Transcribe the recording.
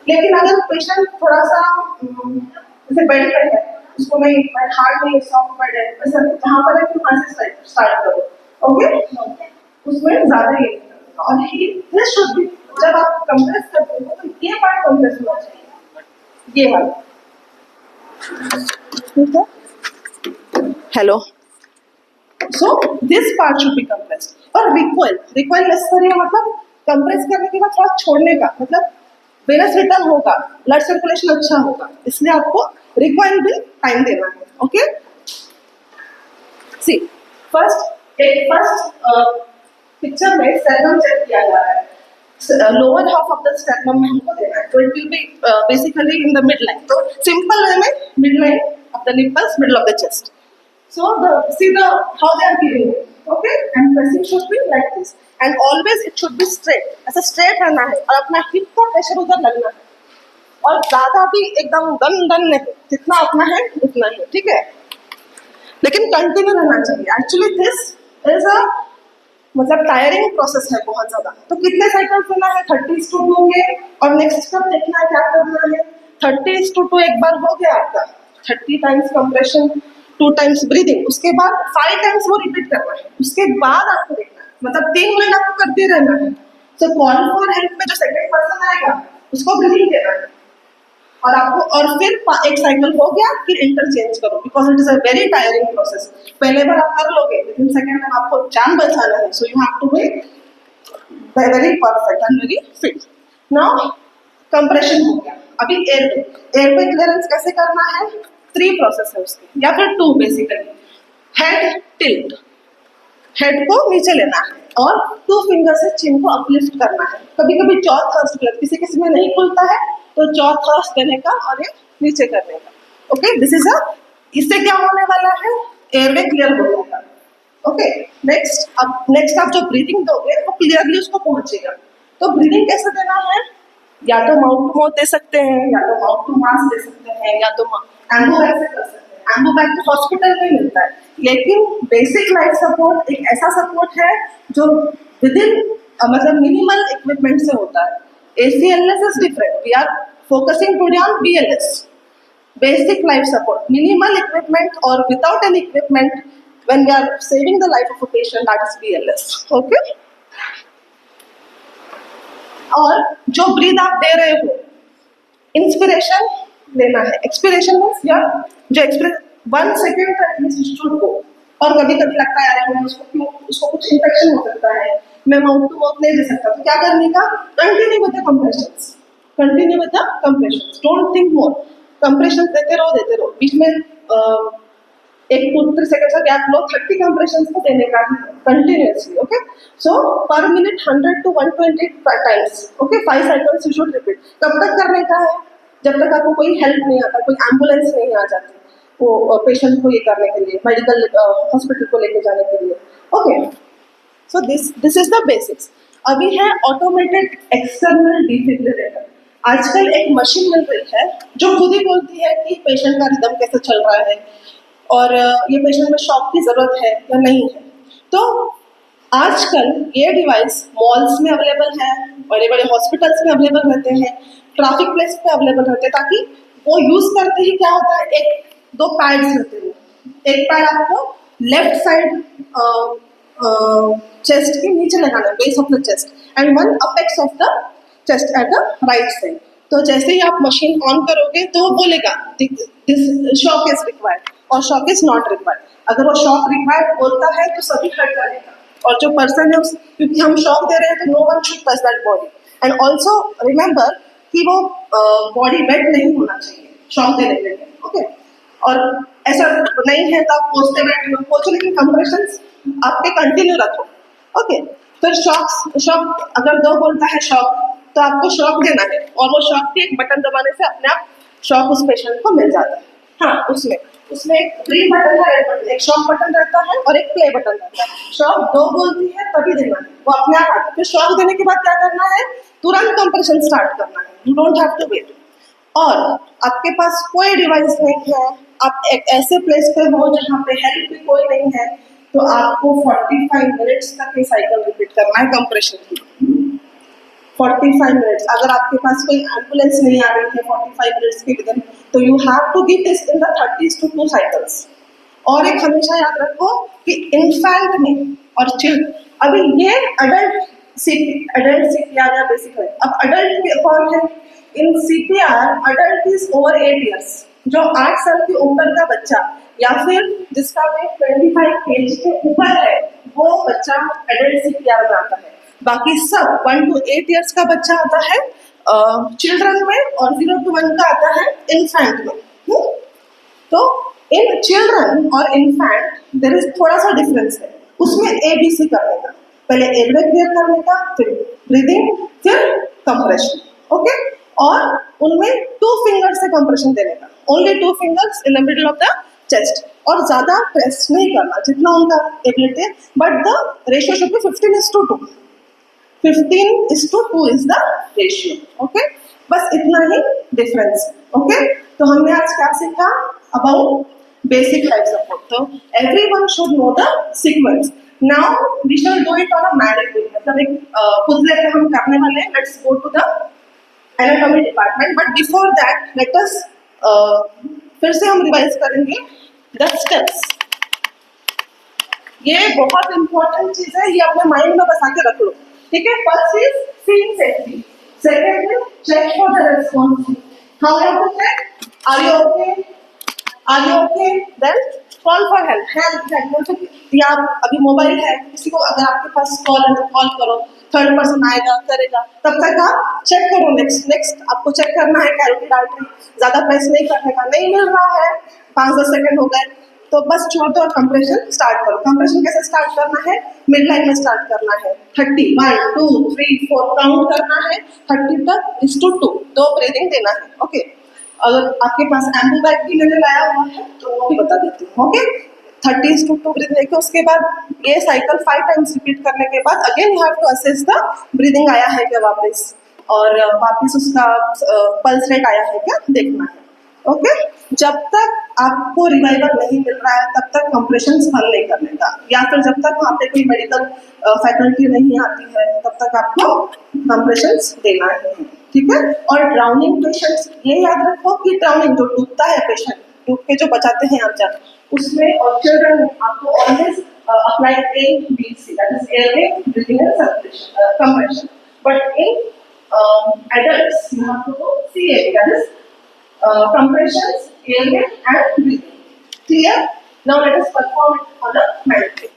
लेकिन अगर पेशेंट थोड़ा सा जैसे बेड पे है, उसको नहीं हार्ड नहीं सॉफ्ट बेड है, वैसे जहाँ पर है वहाँ से स्टार्ट करो, ओके। उसमें ज्यादा ये और ही दिस शुड बी, जब आप कंप्रेस करते हो तो ये पार्ट कंप्रेस होना चाहिए, ये वाला, ठीक है। Hello, so this part should be compressed. और रिकॉइल नेसेसरी है, मतलब कंप्रेस करने के बाद थोड़ा छोड़ने का, मतलब वेनस रिटर्न होगा, ब्लड सर्कुलेशन अच्छा होगा, इसलिए आपको रिकॉइल भी टाइम देना है, ओके। सी फर्स्ट पिक्चर में स्टेरनम चेक किया जा रहा है, lower half of the sternum में हमको देना है, तो it will be basically in the mid line, तो सिंपल वे में mid line of the nipples, middle of the chest. So see how they are giving it, okay, and pressing should be like this, and always it should be straight, ऐसा straight रहना है, और अपना hip का pressure उधर लगना है, और ज़्यादा भी एकदम दन नहीं, जितना अपना है उतना ही, ठीक है, लेकिन कंटिन्यू रहना चाहिए. एक्चुअली दिस इज अ मतलब टायरिंग प्रोसेस है बहुत ज़्यादा, तो कितने साइकिल देना है, 30:2 के, और नेक्स्ट स्टेप देखना है क्या करना है, 30:2 एक बार हो गया आपका, 30 टाइम्स कंप्रेशन, 2 टाइम्स ब्रीदिंग, उसके बाद 5 टाइम्स वो रिपीट करना है, उसके बाद आपको देखना है, मतलब 3 मिनट आपको करते रहना है. तो कॉल फॉर हेल्प में जो सेकंड पर्सन आएगा उसको ब्रीदिंग देना है, और आपको, और फिर एक साइकिल हो गया, फिर इंटरचेंज करो, because it is a very tiring process. पहले बार आप कर लोगे, लेकिन सेकंड टाइम आपको जान बचाना है, so you have to be very perfect and very fit. Now compression हो गया, अभी एयरवे क्लियरेंस कैसे करना है, 3 प्रोसेस है उसके, या फिर 2 बेसिकली. हेड टिल्ट, हेड को नीचे लेना है, और 2 फिंगर से चिन को अपलिफ्ट करना है. कभी कभी जॉ थर्स्ट ब्लड किसी किसी में नहीं खुलता है, तो जॉ थर्स्ट देने का और ये नीचे करने का, ओके. दिस इज अ, इससे क्या होने वाला है, एयरवे क्लियर हो जाएगा, ओके. नेक्स्ट आप जो ब्रीदिंग दोगे वो क्लियरली उसको पहुंचेगा. तो ब्रीदिंग कैसे देना है, या तो माउथ टू माउथ दे सकते हैं, या तो माउथ टू मास्क दे सकते हैं, या तो एम्बो बैग से कर सकते हैं. एम्बो बैग तो हॉस्पिटल में मिलता है, लेकिन बेसिक लाइफ सपोर्ट एक ऐसा सपोर्ट है जो विद इन मतलब मिनिमल इक्विपमेंट से होता है. ACLS is different. We are focusing today on BLS, basic life support, minimal equipment or without any equipment. When we are saving the life of a patient, that is BLS. Okay. और जो breathe आप दे रहे हो, inspiration लेना है, expiration means यार जो expiration 1 second तक एटलीस्ट शुड गो. और कभी कभी लगता है यार उसको कुछ इन्फेक्शन हो सकता है, मैं माउथ टू माउथ नहीं दे सकता, तो क्या करने का, continue with the compressions, continue with the compressions, don't think more, compressions देते रहो, बीच में 1-2-3 सेकंड का गैप लो, 30 कंप्रेशंस को देने का ही कंटिन्यूअसली, ओके. सो पर minute 100 to 120 times, okay. 5 cycles you should repeat. कब तक करने का है, जब तक आपको कोई हेल्प नहीं आता, कोई एम्बुलेंस नहीं आ जाती वो पेशेंट को ये करने के लिए, मेडिकल हॉस्पिटल को लेके जाने के लिए, okay. So this is the basics. अभी है ऑटोमेटेड एक्सटर्नल डिफिब्रिलेटर. आजकल एक मशीन मिल रही है जो खुद ही बोलती है कि पेशेंट का रिदम कैसे चल रहा है, और ये पेशेंट में शॉक की जरूरत है या नहीं है. तो आजकल ये डिवाइस मॉल्स में अवेलेबल है, बड़े बड़े हॉस्पिटल्स में अवेलेबल रहते हैं, ट्रैफिक प्लेस पे अवेलेबल रहते हैं, ताकि वो यूज करते ही क्या होता है, 1-2 पैड्स रहते हैं. एक पैड आपको लेफ्ट साइड चेस्ट के नीचे लगाना है, base of the chest, and 1 apex of the chest at the right side. तो जैसे ही आप मशीन ऑन करोगे तो वो बोलेगा दिस शॉक इज रिक्वायर्ड और शॉक इज नॉट रिक्वायर्ड. अगर वो शॉक रिक्वायर्ड बोलता है तो सभी हट जाएगा, और जो पर्सन है क्योंकि हम शॉक दे रहे हैं तो no one should touch that body. And also remember कि वो बॉडी वेट नहीं होना चाहिए शॉक देने के लिए, ओके. और ऐसा नहीं है तो आप पोछते बैठे पोछो, लेकिन कंप्रेशंस आपके कंटिन्यू रखो, ओके. फिर शॉक अगर 2 बोलता है शॉक, तो आपको शॉक देना है, और वो शॉक भी एक बटन दबाने से अपने आप शॉक उस पेशेंट को मिल जाता है. हाँ, उसमें एक ब्रीथ बटन है, एक शॉक बटन रहता है और एक प्ले बटन रहता है. शॉक 2 बोलती है तभी देना है, वो अपने आप आता है. फिर शॉक देने के बाद क्या करना है, तुरंत कंप्रेशन स्टार्ट करना है, you don't have to wait. और आपके पास कोई डिवाइस नहीं है, आप एक ऐसे प्लेस पे हो जहाँ पे हेल्प भी कोई नहीं है, तो आपको 45 मिनट्स तक ये साइकिल रिपीट करना है कंप्रेशन की. 45 मिनट्स, अगर आपके पास कोई एम्बुलेंस नहीं आ रही है 45 मिनट्स के विदिन, तो you have to give this in the 30 to 2 cycles. और एक हमेशा याद रखो कि इन्फेंट में और चिल्ड, अभी ये अडल्ट सीपीआर या बेसिक है। अब अडल्ट कौन है in CPR? Adult is over 8 years, जो 8 साल के ऊपर का बच्चा या फिर जिसका वेट 25 kg के ऊपर है, वो बच्चा एडल्ट सीपीआर में आता है। बाकी सब 1 to 8 इयर्स का बच्चा आता है चिल्ड्रन में, और 0 to 1 का आता है इन्फेंट में। तो इन चिल्ड्रन और इन्फेंट देयर इज थोड़ा सा डिफरेंस है, उसमें ABC करने का, पहले एयरवे क्लियर करने का, फिर ब्रीदिंग, फिर कंप्रेशन, ओके। और उनमें 2 फिंगर्स से कंप्रेशन देने का, only 2 fingers in the middle of the chest, और ज्यादा प्रेस नहीं करना जितना उनका एबिलिटी है, but the ratio should be 15:2। 15:2 is the ratio, okay. बस इतना ही डिफरेंस, ओके। तो हमने आज क्या सीखा अबाउट बेसिक लाइफ सपोर्ट। तो everyone should know the sequence. Now we shall do it on a married way, मतलब एक पुतले पे हम करने वाले हैं। Let's go to the anatomy department, but before that let us फिर से हम रिवाइज करेंगे द स्टेप्स। ये बहुत इंपॉर्टेंट चीज है, ये अपने माइंड में बसा के रख लो, ठीक है। First is feel safety, second is check for the response, how you to check, are you okay, are you okay, then call for help. Help या अभी मोबाइल है, किसी को अगर आपके पास कॉल है तो कॉल करो, थर्ड पर्सन आएगा करेगा, तब तक आप चेक करो। नेक्स्ट आपको चेक करना है कैरोटिड आर्टरी, ज्यादा प्रेस नहीं करने का, नहीं मिल रहा है 5-10 सेकंड हो गए तो बस छोड़ दो और कंप्रेशन स्टार्ट करो। कंप्रेशन कैसे स्टार्ट करना है? मिड लाइन में स्टार्ट करना है, 30 1 2 3 4 काउंट करना है, 30 तक इज टू 2, 2 ब्रीदिंग देना है, ओके। अगर आपके पास एम्बू बैग भी मैंने लाया हुआ है तो वो भी बता देती हूँ, ओके। 30:2 ब्रीदिंग लेके उसके बाद ये साइकिल 5 टाइम्स रिपीट करने के बाद again you have to assess the breathing आया है क्या वापस, और वापस उसका पल्स रेट आया है क्या देखना है, ओके। जब तक आपको रिवाइवल नहीं मिल रहा है तब तक कंप्रेशन बंद नहीं करने का, या फिर जब तक वहाँ पे कोई मेडिकल फैकल्टी नहीं आती है तब तक आपको कंप्रेशन देना है, ठीक है। और ड्राउनिंग पेशेंट्स, ये याद रखो कि ड्राउनिंग जो डूबता है पेशेंट, डूब के जो बचाते हैं आप जब, उसमें और चिल्ड्रन में आपको always apply ABC, that is airway, breathing and circulation, compression. But in adults you have to do CAB, that is compressions, airway and breathing. Clear? Now let us perform it on a medical.